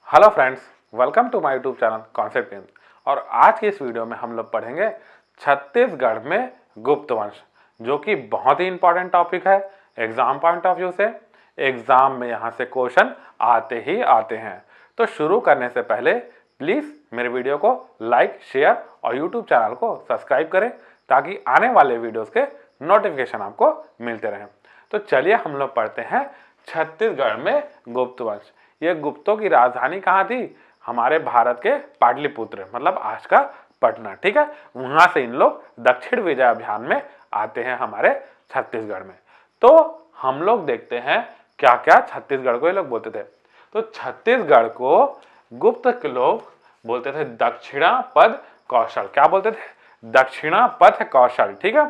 Hello friends, welcome to my YouTube channel concept games. और आज की इस वीडियो में हम लोग पढ़ेंगे छत्तीसगढ़ में गुप्त वंश, जो कि बहुत ही इंपॉर्टेंट टॉपिक है एग्जाम पॉइंट ऑफ व्यू से। एग्जाम में यहाँ से क्वेश्चन आते ही आते हैं। तो शुरू करने से पहले प्लीज़ मेरे वीडियो को लाइक, शेयर और यूट्यूब चैनल को सब्सक्राइब करें ताकि आने वाले वीडियोज़ के नोटिफिकेशन आपको मिलते रहें। तो चलिए हम लोग पढ़ते हैं छत्तीसगढ़ में गुप्त वंश। ये गुप्तों की राजधानी कहाँ थी? हमारे भारत के पाटलिपुत्र, मतलब आज का पटना। ठीक है, वहां से इन लोग दक्षिण विजय अभियान में आते हैं हमारे छत्तीसगढ़ में। तो हम लोग देखते हैं क्या क्या छत्तीसगढ़ को ये लोग बोलते थे। तो छत्तीसगढ़ को गुप्त के लोग बोलते थे दक्षिणा पद कौशल। क्या बोलते थे? दक्षिणा पथ कौशल। ठीक है,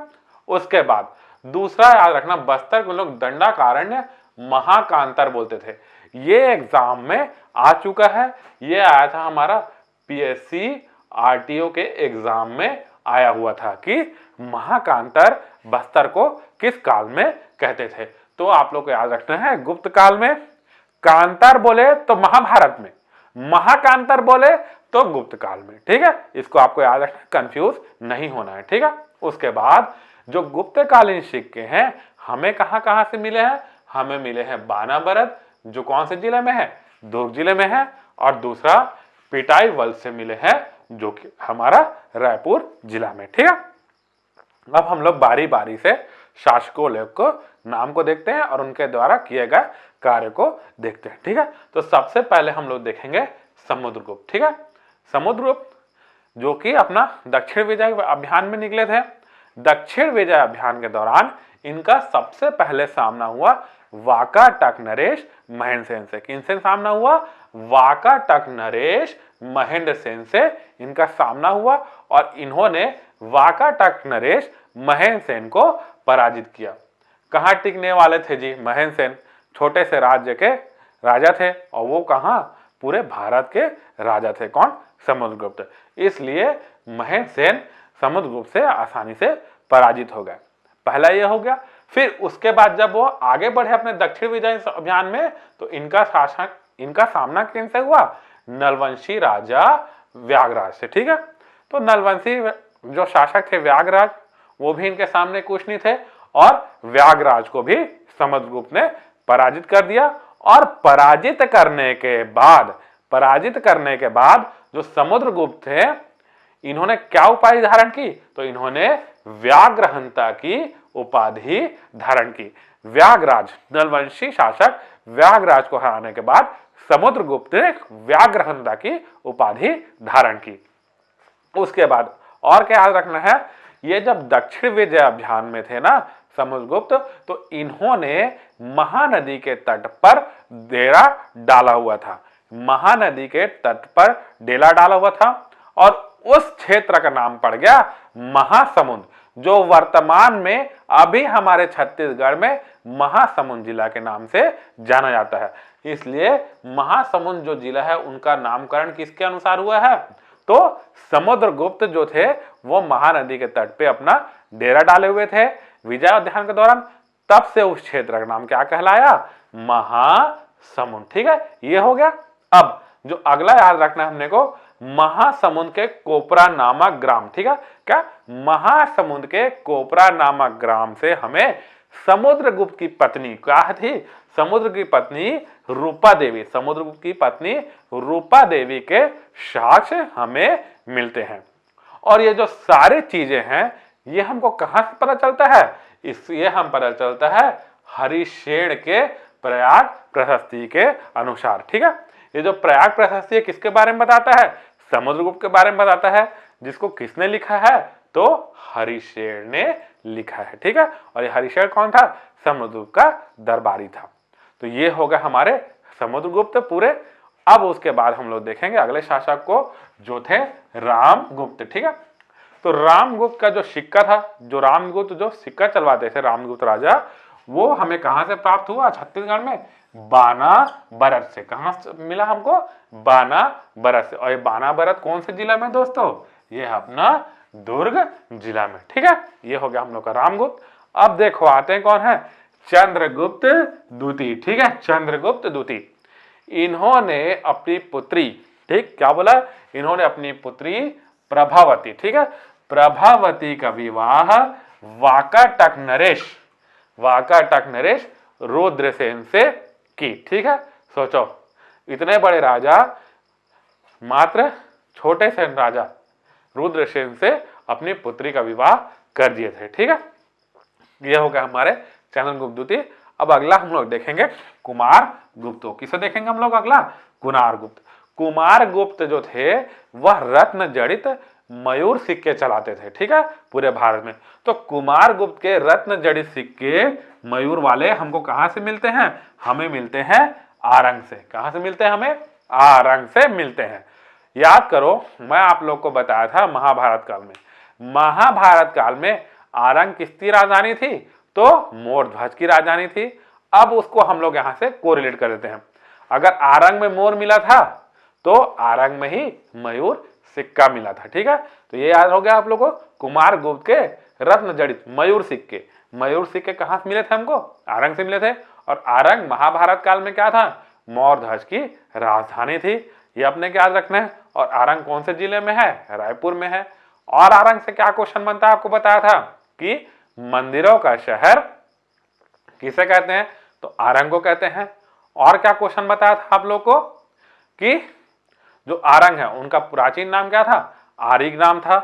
उसके बाद दूसरा याद रखना, बस्तर को लोग दंडाकारण्य महाकांतर बोलते थे। ये एग्जाम में आ चुका है, ये आया था हमारा पीएससी आरटीओ के एग्जाम में आया हुआ था कि महाकांतर बस्तर को किस काल में कहते थे। तो आप लोग को याद रखना है, गुप्त काल में। कांतर बोले तो महाभारत में, महाकांतर बोले तो गुप्त काल में। ठीक है, इसको आपको याद रखना, कंफ्यूज नहीं होना है। ठीक है, उसके बाद जो गुप्तकालीन सिक्के हैं हमें कहां कहां से मिले हैं? हमें मिले हैं बानाबरद, जो कौन से जिले में है? दुर्ग जिले में है। और दूसरा पिटाई वल से मिले हैं, जो कि हमारा रायपुर जिला में। ठीक है, अब हम लोग बारी बारी से शासकों को नाम को देखते हैं और उनके द्वारा किए गए कार्य को देखते हैं। ठीक है, तो सबसे पहले हम लोग देखेंगे समुद्रगुप्त। ठीक है, समुद्रगुप्त जो कि अपना दक्षिण विजय अभियान में निकले थे। दक्षिण विजय अभियान के दौरान इनका सबसे पहले सामना हुआ वाकाटक नरेश महेंद्र सेन से। किनसे सामना हुआ? वाकाटक नरेश महेंद्र सेन से इनका सामना हुआ और इन्होंने वाकाटक नरेश महेंद्र सेन को पराजित किया। कहां टिकने वाले थे जी महेंद्र सेन? छोटे से राज्य के राजा थे, और वो कहां? पूरे भारत के राजा थे। कौन? समुद्रगुप्त। इसलिए महेंद्र सेन समुद्रगुप्त से आसानी से पराजित हो गए। पहला ये हो गया। फिर उसके बाद जब वो आगे बढ़े अपने दक्षिण विजय अभियान में, तो इनका सामना किनसे हुआ? नलवंशी राजा व्यागराज से। ठीक है, तो नलवंशी जो शासक थे व्यागराज, वो भी इनके सामने कुछ नहीं थे, और व्यागराज को भी समुद्रगुप्त ने पराजित कर दिया। और पराजित करने के बाद जो समुद्रगुप्त थे, इन्होंने क्या उपाधि धारण की? तो इन्होंने व्याघ्रहंता की उपाधि धारण की। व्यागराज, नलवंशी शासक व्यागराज को हराने के बाद समुद्रगुप्त ने व्याघ्रहंता की उपाधि धारण की। उसके बाद और क्या याद रखना है, ये जब दक्षिण विजय अभियान में थे ना समुद्रगुप्त, तो इन्होंने महानदी के तट पर डेरा डाला हुआ था। महानदी के तट पर डेरा डाला हुआ था, और उस क्षेत्र का नाम पड़ गया महासमुंद, जो वर्तमान में अभी हमारे छत्तीसगढ़ में महासमुंद जिला के नाम से जाना जाता है। इसलिए महासमुंद जो जिला है, उनका नामकरण किसके अनुसार हुआ है? तो समुद्रगुप्त जो थे वो महानदी के तट पे अपना डेरा डाले हुए थे विजय अभियान के दौरान। तब से उस क्षेत्र का नाम क्या कहलाया? महासमुंद। ठीक है, ये हो गया। अब जो अगला याद रखना है हमने को, महासमुंद के कोपरा नामक ग्राम। ठीक है, क्या? महासमुंद के कोपरा नामक ग्राम से हमें समुद्रगुप्त की पत्नी क्या थी? समुद्र की पत्नी रूपा देवी, समुद्रगुप्त की पत्नी रूपा देवी के साक्ष्य हमें मिलते हैं। और ये जो सारी चीजें हैं, ये हमको कहां से पता चलता है? इसलिए हम पता चलता है हरिशेन के प्रयाग प्रशस्ति के अनुसार। ठीक है, ये जो प्रयाग प्रशस्ति किसके बारे में बताता है? समुद्रगुप्त के बारे में बताता है, जिसको किसने लिखा है? तो हरिशेन ने लिखा है। ठीक है, और ये हरिशेन कौन था? समुद्रगुप्त का दरबारी था। तो ये हो गया हमारे समुद्रगुप्त पूरे। अब उसके बाद हम लोग देखेंगे अगले शासक को, जो थे रामगुप्त। ठीक है, तो रामगुप्त का जो सिक्का था, जो रामगुप्त जो सिक्का चलवाते थे रामगुप्त राजा, वो हमें कहां से प्राप्त हुआ? छत्तीसगढ़ में बानाबरद से। कहां से मिला हमको? बानाबरद से। और ये बानाबरद कौन से जिला में दोस्तों? ये अपना दुर्ग जिला में। ठीक है, ये हो गया हम लोग का रामगुप्त। अब देखो आते हैं कौन है? चंद्रगुप्त द्वितीय। ठीक है, चंद्रगुप्त द्वितीय। इन्होंने अपनी पुत्री, ठीक क्या बोला, इन्होंने अपनी पुत्री प्रभावती, ठीक है, प्रभावती का विवाह वाकाटक नरेश रुद्रसेन से की। ठीक है, सोचो इतने बड़े राजा मात्र छोटे से राजा रुद्रसेन से अपनी पुत्री का विवाह कर दिए थे। ठीक है, ये हो गया हमारे चंद्र गुप्त द्वितीय। अब अगला हम लोग देखेंगे कुमार गुप्त। किसे देखेंगे हम लोग अगला? कुमार गुप्त। कुमार गुप्त जो थे वह रत्न जड़ित मयूर सिक्के चलाते थे। ठीक है, पूरे भारत में। तो कुमार गुप्त के रत्न जड़ित सिक्के मयूर वाले हमको कहां से मिलते हैं? हमें मिलते हैं आरंग से। कहां से मिलते हैं? हमें आरंग से मिलते हैं। याद करो, मैं आप लोग को बताया था महाभारत काल में, महाभारत काल में आरंग किसकी राजधानी थी? तो मोरध्वज की राजधानी थी। अब उसको हम लोग यहां से कोरिलेट कर देते हैं। अगर आरंग में मोर मिला था तो आरंग में ही मयूर सिक्का मिला था। ठीक है, तो ये याद हो गया आप लोगों को। कुमार गुप्त के रत्न जड़ित मयूर सिक्के कहां से मिले थे हमको? आरंग से मिले थे। और आरंग महाभारत काल में क्या था? मोरध्वज की राजधानी थी। ये अपने याद रखना है। और आरंग कौन से जिले में है? रायपुर में है। और आरंग से क्या क्वेश्चन बनता है? आपको बताया था कि मंदिरों का शहर किसे कहते हैं? तो आरंग को कहते हैं। और क्या क्वेश्चन बताया था आप लोग को कि जो आरंग है उनका प्राचीन नाम क्या था? आरिग नाम था।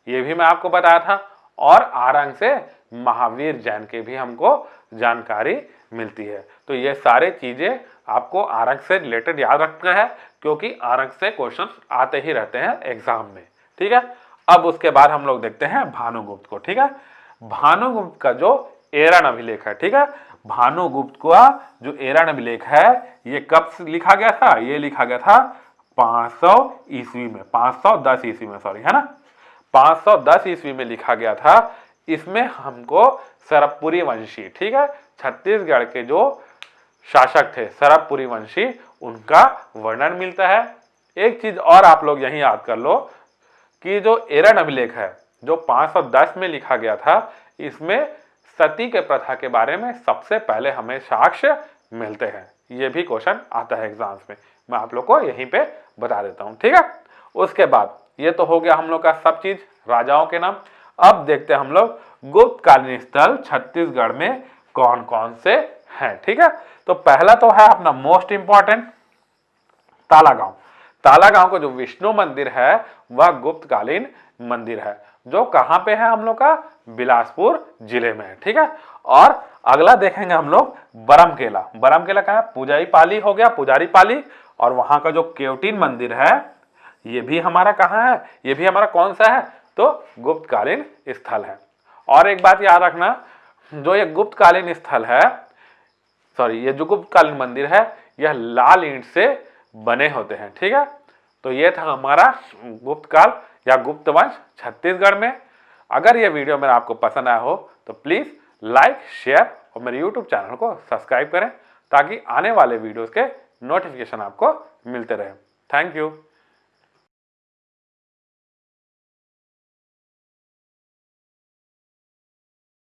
ये भी मैं आपको बताया था। और आरंग से महावीर जैन की भी हमको जानकारी मिलती है। तो ये सारे चीजें आपको आरंग से रिलेटेड याद रखना है, क्योंकि आरंग से क्वेश्चन आते ही रहते हैं एग्जाम में। ठीक है, अब उसके बाद हम लोग देखते हैं भानुगुप्त को। ठीक है, भानुगुप्त का जो एरन अभिलेख है, ठीक है, भानुगुप्त का जो एरन अभिलेख है ये कब लिखा गया था? ये लिखा गया था 500 ईस्वी में, 510 ईस्वी में, सॉरी, है ना, 510 ईस्वी में लिखा गया था। इसमें हमको सरबपुरी वंशी, ठीक है, छत्तीसगढ़ के जो शासक थे सरबपुरी वंशी, उनका वर्णन मिलता है। एक चीज और आप लोग यही याद कर लो कि जो एरन अभिलेख है जो 510 में लिखा गया था, इसमें सती के प्रथा के बारे में सबसे पहले हमें साक्ष्य मिलते हैं। ये भी क्वेश्चन आता है एग्जाम्स में, मैं आप लोग को यहीं पे बता देता हूं। ठीक है, उसके बाद ये तो हो गया हम लोग का सब चीज, राजाओं के नाम। अब देखते हैं हम लोग गुप्तकालीन स्थल छत्तीसगढ़ में कौन कौन से हैं। ठीक है, तो पहला तो है अपना मोस्ट इंपॉर्टेंट तालागांव। तालागांव का जो विष्णु मंदिर है वह गुप्तकालीन मंदिर है, जो कहां पे है? हम लोग का बिलासपुर जिले में है। ठीक है, और अगला देखेंगे हम लोग बरमकेला। बरमकेला कहां है? पुजारी पाली हो गया, पुजारी पाली। और वहां का जो केवटीन मंदिर है ये भी हमारा कहां है? ये भी हमारा कौन सा है? तो गुप्तकालीन स्थल है। और एक बात याद रखना, जो ये गुप्तकालीन स्थल है, सॉरी, ये जो गुप्तकालीन मंदिर है यह लाल ईंट से बने होते हैं। ठीक है, तो ये था हमारा गुप्तकाल या गुप्तवंश छत्तीसगढ़ में। अगर ये वीडियो मेरा आपको पसंद आया हो तो प्लीज़ लाइक, शेयर और मेरे यूट्यूब चैनल को सब्सक्राइब करें, ताकि आने वाले वीडियोस के नोटिफिकेशन आपको मिलते रहे। Thank you.